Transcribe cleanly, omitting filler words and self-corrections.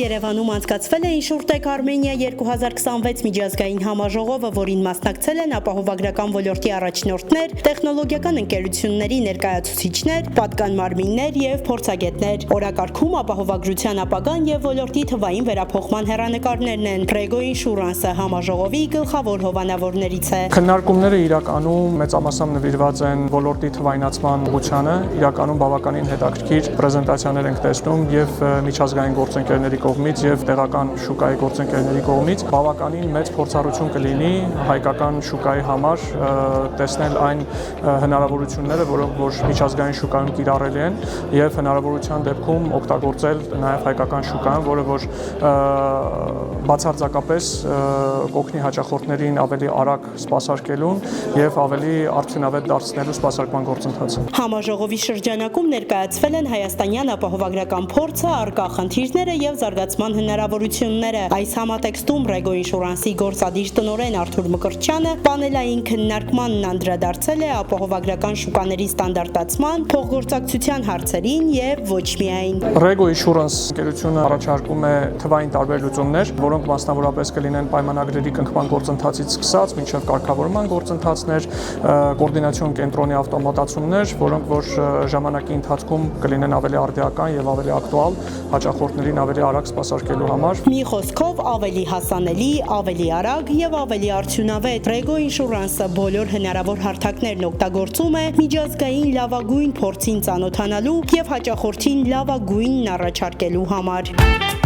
Երևանում անցկացվել է Insurtech Armenia 2026 միջազգային համաժողովը, որին մասնակցել են ապահովագրական ոլորտի առաջնորդներ, տեխնոլոգիական ընկերությունների ներկայացուցիչներ, պատկան մարմիններ եւ փորձագետներ։ Օրակարգում ապահովագրության ապագան եւ ոլորտի թվային վերափոխման հեռանկարներն են։ Prego Insurance-ը համաժողովի գլխավոր հովանավորներից է։ Քննարկումները իրականում մեծամասամբ նվիրված են ոլորտի թվայնացման ուղղությանը, իրականում բավականին հետաքրքիր պրեզենտացիաներ ենք տեսնում եւ միջազգային գործընկերների կողմից եւ տեղական շուկայի գործընկերների կողմից բավականին մեծ փորձառություն կլինի հայկական շուկայի համար տեսնել այն հնարավորությունները, որոնք որ միջազգային շուկայում կիրառելի են եւ հնարավորության դեպքում օգտագործել նաեւ հայկական շուկան, որը որ բացարձակապես կօգնի հաճախորդներին ավելի արագ սպասարկելուն եւ ավելի արդյունավետ դարձնելու սպասարկման գործընթացը։ Համաժողովի շրջանակում ներկայացվել են հայաստանյան ապահովագրական փորձը, առկա խնդիրները եւ զարգացման հնարավորությունները։ Այս համատեքստում Prego Insurance-ի գործադիր տնօրեն Արթուր Մկրտչյանը պանելային քննարկմանն անդրադարձել է ապահովագրական շուկաների ստանդարտացման, փոխգործակցության հարցերին եւ ոչ միայն։ Prego Insurance ընկերությունը առաջարկում է թվային տարբեր լուծումներ, որոնք մասնավորապես կլինեն պայմանագրերի կնքման գործընթացից սկսած մինչև կարգավորման գործընթացներ, կոորդինացիոն կենտրոնի ավտոմատացումներ, որոնք որ ժամանակի ընթացքում կլինեն ավելի արդիական եւ ավելի ակտուալ հաճախորդներին ավելի արագ սպասարկելու համար։ Մի խոսքով ավելի հասանելի, ավելի արագ եւ ավելի արդյունավետ Prego Insurance-ը բոլոր հնարավոր հարթակներն օգտագործում է միջազգային լավագույն փորձին ծանոթանալու եւ հաճախորդին լավագույնն առաջարկելու համար։